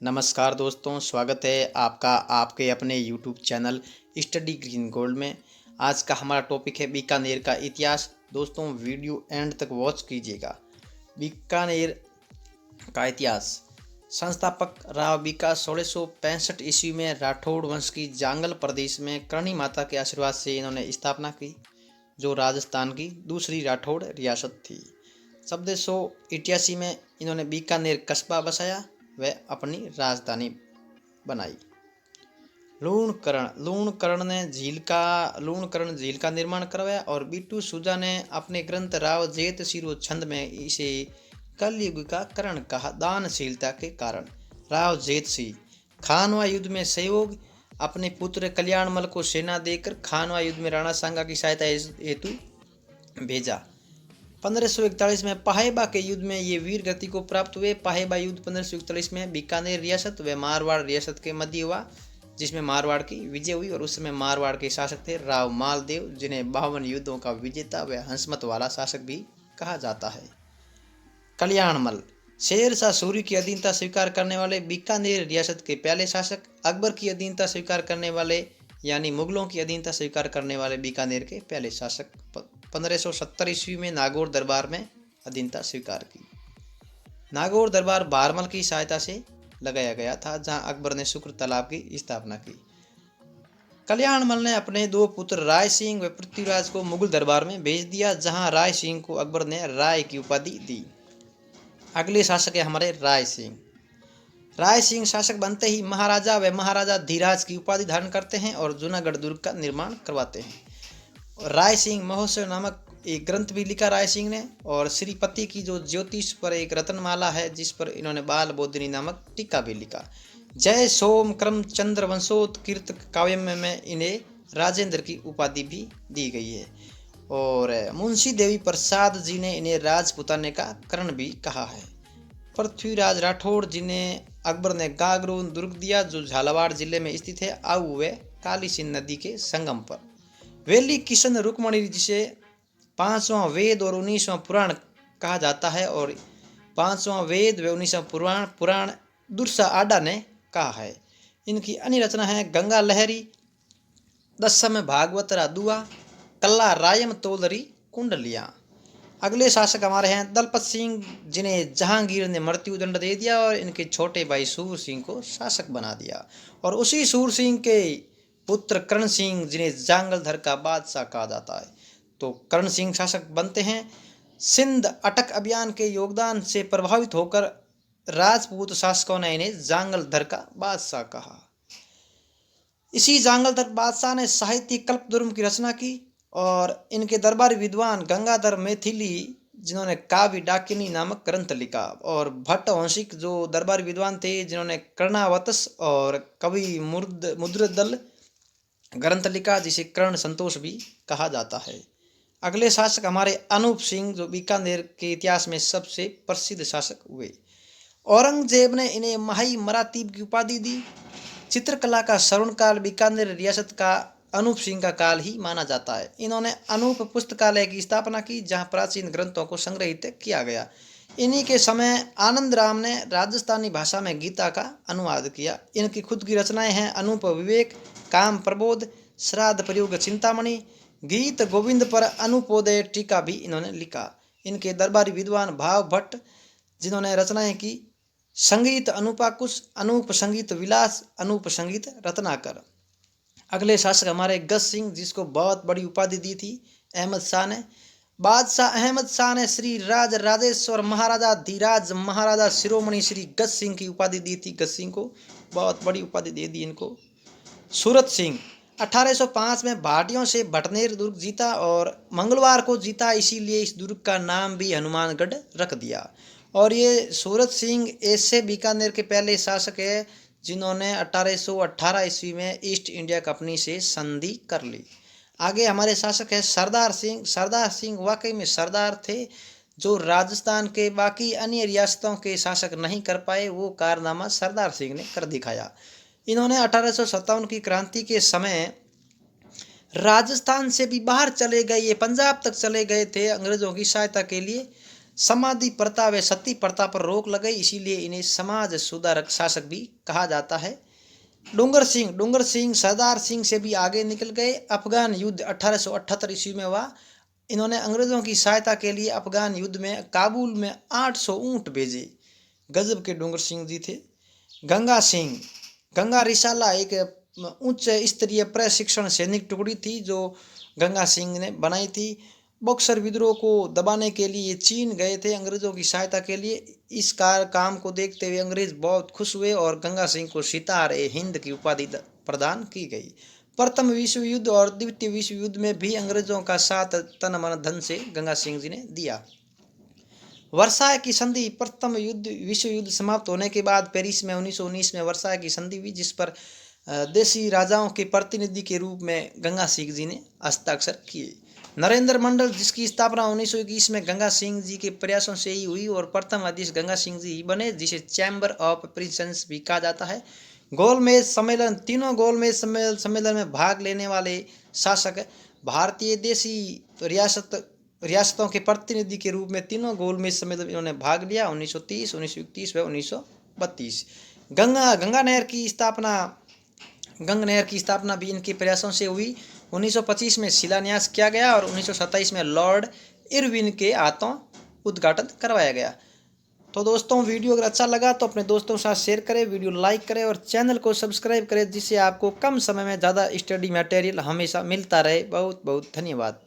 नमस्कार दोस्तों, स्वागत है आपका आपके अपने YouTube channel study green gold में। आज का हमारा टॉपिक है बीकानेर का इतिहास। दोस्तों वीडियो एंड तक वॉच कीजिएगा। बीकानेर का इतिहास। संस्थापक राव बीका 1665 ईस्वी में राठौड़ वंश की जांगल प्रदेश में करणी माता के आशीर्वाद से इन्होंने स्थापना की, जो राजस्थान की दूसरी राठौड़ रियासत थी। 1788 में इन्होंने बीकानेर कस्बा बसाया व अपनी राजधानी बनाई। लूणकरण झील का निर्माण करवाया और बीटू सूजा ने अपने ग्रंथ राव जेत सिरो छंद में इसे कलयुग का करण कहा। दानशीलता के कारण राव जेत सिंह खानवा युद्ध में सहयोग, अपने पुत्र कल्याणमल को सेना देकर खानवा युद्ध में राणा सांगा की सहायता हेतु भेजा। 1541 में पाहेबा के युद्ध में ये वीर गति को प्राप्त हुए। पाहेबा युद्ध 1541 में बीकानेर रियासत व मारवाड़ रियासत के मध्य हुआ, जिसमें मारवाड़ की विजय हुई और उस समय मारवाड़ के शासक थे राव मालदेव, जिन्हें 52 युद्धों का विजेता व हंसमत वाला शासक भी कहा जाता है। कल्याणमल शेरशाह सूरी की अधीनता स्वीकार करने वाले बीकानेर रियासत के पहले शासक, अकबर की अधीनता स्वीकार करने वाले यानी मुगलों की अधीनता स्वीकार करने वाले बीकानेर के पहले शासक। 1570 ईस्वी में नागौर दरबार में अधीनता स्वीकार की। नागौर दरबार बारमल की सहायता से लगाया गया था, जहां अकबर ने शुक्र तालाब की स्थापना की। कल्याणमल ने अपने दो पुत्र राय सिंह व पृथ्वीराज को मुगल दरबार में भेज दिया, जहां राय सिंह को अकबर ने राय की उपाधि दी। अगले शासक है हमारे राय सिंह। राय सिंह शासक बनते ही महाराजा व महाराजा धीराज की उपाधि धारण करते हैं और जूनागढ़ दुर्ग का निर्माण करवाते हैं। राय सिंह महोत्सव नामक एक ग्रंथ भी लिखा राय सिंह ने, और श्रीपति की जो ज्योतिष पर एक रत्नमाला है, जिस पर इन्होंने बाल बोधिनी नामक टीका भी लिखा। जय सोम क्रम चंद्र वंशोत्कृत काव्य में इन्हें राजेंद्र की उपाधि भी दी गई है। और मुंशी देवी प्रसाद जी ने इन्हें राजपुताने का करण भी कहा है। पृथ्वीराज राठौड़, जिन्हें अकबर ने गागरोन दुर्ग दिया, जो झालावाड़ जिले में स्थित है, आऊ व काली सिंध नदी के संगम पर। वेली किशन रुक्मणी, जिसे 5वां वेद और 19वां पुराण कहा जाता है, और 5वां वेद व 19वां पुराण दुर्सा आडा ने कहा है। इनकी अन्य रचना है गंगा लहरी, दसम भागवत रादुआ, कल्ला रायम तोलरी कुंडलिया। अगले शासक हमारे हैं दलपत सिंह, जिन्हें जहांगीर ने मृत्युदंड दे दिया और इनके छोटे भाई सूर सिंह को शासक बना दिया। और उसी सूर सिंह के पुत्र करण सिंह, जिन्हें जांगलधर का बादशाह कहा जाता है, तो करण सिंह शासक बनते हैं। सिंध अटक अभियान के योगदान से प्रभावित होकर राजपूत शासकों ने इन्हें जांगलधर का बादशाह कहा। इसी जांगलधर बादशाह ने साहित्य कल्पद्रुम की रचना की, और इनके दरबारी विद्वान गंगाधर मैथिली, जिन्होंने काव्य डाकिनी नामक ग्रंथ लिखा, और भट्ट वंशिक, जो दरबारी विद्वान थे, जिन्होंने कर्णावतस और कवि मुद्रदल ग्रंथ लिखा, जिसे कर्ण संतोष भी कहा जाता है। अगले शासक हमारे अनूप सिंह, जो बीकानेर के इतिहास में सबसे प्रसिद्ध शासक हुए। औरंगजेब ने इन्हें माही मरातीब की उपाधि दी। चित्रकला का स्वर्णकाल बीकानेर रियासत का अनूप सिंह का काल ही माना जाता है। इन्होंने अनूप पुस्तकालय की स्थापना की, जहां प्राचीन ग्रंथों को संग्रहित किया गया। इन्हीं के समय आनंद राम ने राजस्थानी भाषा में गीता का अनुवाद किया। इनकी खुद की रचनाएं हैं अनूप विवेक, काम प्रबोध, श्राद्ध प्रयोग चिंतामणि, गीत गोविंद पर अनुपोदय टीका भी इन्होंने लिखा। इनके दरबारी विद्वान भाव भट्ट, जिन्होंने रचनाएं की संगीत अनुपाकुश, अनूप संगीत विलास, अनूप संगीत रत्नाकर। अगले शासक हमारे गज सिंह, जिसको बहुत बड़ी उपाधि दी थी अहमद शाह ने। बादशाह अहमद शाह ने श्री राज राजेश्वर महाराजा धीराज महाराजा शिरोमणि श्री गज सिंह की उपाधि दी थी। गज सिंह को बहुत बड़ी उपाधि दे दी इनको। सूरत सिंह 1805 में भाटियों से भटनेर दुर्ग जीता, और मंगलवार को जीता, इसीलिए इस दुर्ग का नाम भी हनुमानगढ़ रख दिया। और ये सूरत सिंह ऐसे बीकानेर के पहले शासक है जिन्होंने 1818 ईस्वी में ईस्ट इंडिया कंपनी से संधि कर ली। आगे हमारे शासक है सरदार सिंह। सरदार सिंह वाकई में सरदार थे, जो राजस्थान के बाकी अन्य रियासतों के शासक नहीं कर पाए, वो कारनामा सरदार सिंह ने कर दिखाया। इन्होंने 1857 की क्रांति के समय राजस्थान से भी बाहर चले गए, ये पंजाब तक चले गए थे अंग्रेजों की सहायता के लिए, समाधि प्रथा व सती प्रथा पर रोक लगाई, इसीलिए इन्हें समाज सुधारक शासक भी कहा जाता है। डूंगर सिंह सरदार सिंह से भी आगे निकल गए। अफगान युद्ध 1878 ईस्वी में हुआ। इन्होंने अंग्रेजों की सहायता के लिए अफगान युद्ध में काबुल में 800 ऊंट भेजे। गजब के डूंगर सिंह जी थे। गंगा सिंह, गंगा रिसाला एक उच्च स्तरीय प्रशिक्षण सैनिक टुकड़ी थी जो गंगा सिंह ने बनाई थी। बक्सर विद्रोह को दबाने के लिए चीन गए थे अंग्रेजों की सहायता के लिए। इस काम को देखते हुए अंग्रेज बहुत खुश हुए और गंगा सिंह को सितार ए हिंद की उपाधि प्रदान की गई। प्रथम विश्व युद्ध और द्वितीय विश्व युद्ध में भी अंग्रेजों का साथ तन मन धन से गंगा सिंह जी ने दिया। वर्साय की संधि, प्रथम विश्व युद्ध समाप्त होने के बाद पेरिस में 1919 में वर्साय की संधि हुई, जिस पर देशी राजाओं के प्रतिनिधि के रूप में गंगा सिंह जी ने हस्ताक्षर किए। नरेंद्र मंडल, जिसकी स्थापना 1921 में गंगा सिंह जी के प्रयासों से ही हुई और प्रथम अध्यक्ष गंगा सिंह जी ही बने, जिसे चैम्बर ऑफ प्रिंसेस भी कहा जाता है। गोलमेज सम्मेलन, तीनों गोलमेज सम्मेलन में भाग लेने वाले शासक भारतीय देशी रियासतों के प्रतिनिधि के रूप में तीनों गोलमेज सम्मेलन इन्होंने भाग लिया, 1930, 1931 व 1932। गंगा नहर की स्थापना भी इनके प्रयासों से हुई। 1925 में शिलान्यास किया गया और 1927 में लॉर्ड इरविन के हाथों उद्घाटन करवाया गया। तो दोस्तों, वीडियो अगर अच्छा लगा तो अपने दोस्तों के साथ शेयर करें, वीडियो लाइक करें और चैनल को सब्सक्राइब करें, जिससे आपको कम समय में ज़्यादा स्टडी मटेरियल हमेशा मिलता रहे। बहुत बहुत धन्यवाद।